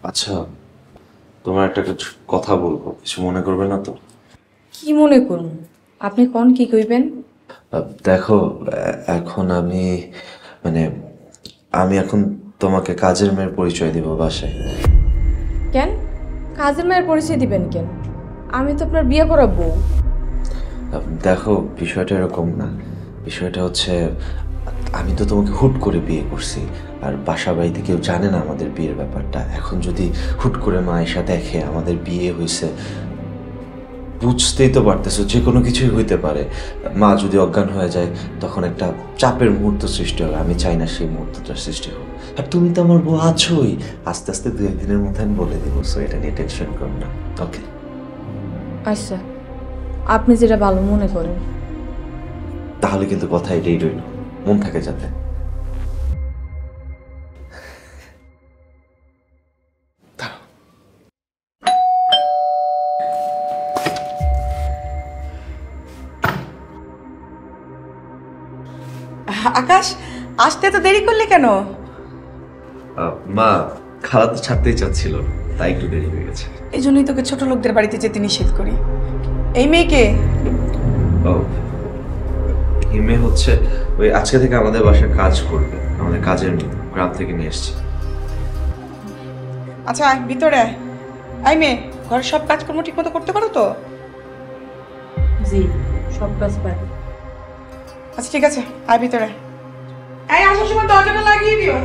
আচ্ছা, তোমার একটা কথা বলবো, কিছু মনে করবে না তো? কি মনে করুন? আপনি কোন কি কইবেন? দেখো, এখন মানে আমি এখন তোমাকে কাজের মেয়ের পরিচয় দিব বাসায়। কেন কাজের মেয়ের পরিচয় দিবেন কেন? আমি তো আপনার বিয়ে করাবো। দেখো, বিষয়টা এরকম না। বিষয়টা হচ্ছে, আমি তো তোমাকে হুট করে বিয়ে করছি, আর বাসা বাড়িতে কেউ জানে না আমাদের বিয়ের ব্যাপারটা। এখন যদি হুট করে মা এসে দেখে আমাদের বিয়ে হয়েছে, বুঝতেই তো পারতেছো যে কোনো কিছুই হইতে পারে। মা যদি অজ্ঞান হয়ে যায়, তখন একটা চাপের মুহূর্ত সৃষ্টি হবে। আমি চাই না সেই মুহূর্তটা সৃষ্টি হোক। আর তুমি তো আমার বউ আছোই, আস্তে আস্তে দু একদিনের মধ্যে আমি বলে দিব। সো এটা নিয়ে টেনশন করো না, ওকে? আচ্ছা, আপনি যেটা ভালো মনে করেন। তাহলে কিন্তু কথা এটাই রইল, মন থাকে যাতে। আকাশ, আসতে তো দেরি করলে কেন? মা, খালা তো ছাড়তেই চাচ্ছিল না, তাই একটু দেরি হয়ে গেছে। এই জন্যই তোকে ছোট লোকদের বাড়িতে যেতে নিষেধ করি। এই মেয়েকে ও, হিমে হচ্ছে ওই আজকে থেকে আমাদের বাসায় কাজ করবে, আমাদের কাজের মেয়ে, গ্রাম থেকে নিয়ে এসেছি। আচ্ছা আয় ভিতরে আয়। আয় মেয়ে, ঘরের সব কাজকর্ম ঠিক মতো করতে পারো তো? জি, সব কাজ পারি। আচ্ছা ঠিক আছে, আয় ভিতরে। এই আসার সময় দরজাটা লাগিয়ে দিও।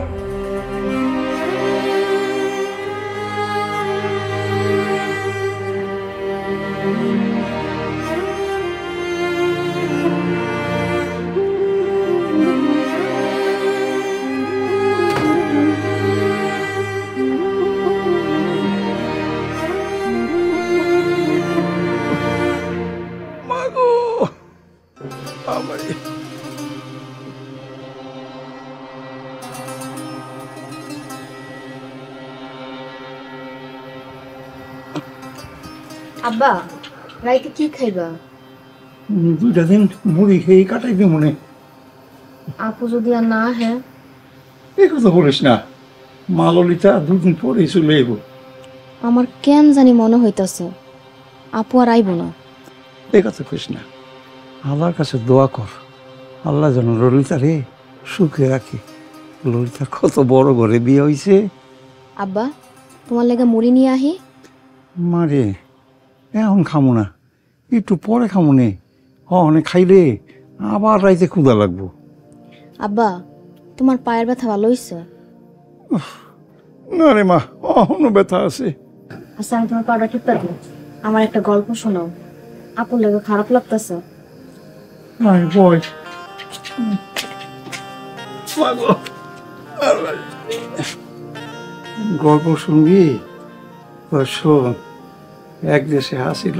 আব্বা, রাইতে কি খাইবা? দুইটা দিন মুড়ি খেয়ে কাটাইবে মনে। আপু যদি আর না হ্যাঁ? এই কথা বলিস না, মা ললিতা দুদিন পরে চলে এব। আমার কেন জানি মনে হইতাছে আপু আর আইব না। এই কথা কইস না, আল্লাহর কাছে দোয়া কর, আল্লাহ যেন ললিতারে সুখে রাখে। ললিতার কত বড় ঘরে বিয়ে হয়েছে। আব্বা, তোমার লেগে মুড়ি নিয়ে আহি। মারে, এখন খামো না, একটু পরে খামো নে। অনেক খাইলে আবার রাইতে ক্ষুধা লাগবো। আব্বা, তোমার পায়ের ব্যথা ভালো হইছে? না রে মা, অহনো ব্যথা আছে। আচ্ছা, আমি তোমার পাউডার ঠিক পারবো। আমার একটা গল্প শোনাও, আপুর লেগে খারাপ লাগতেছে। আয় বয়। মাগো, আল্লাহ। গল্প শুনবি? শোন, এক দেশে আসিল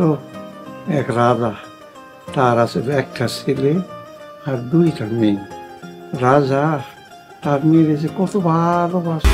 এক রাজা, তার আছে একটা ছেলে আর দুইটা মেয়ে। রাজা তার মেয়ের যে কত ভালোবাসে।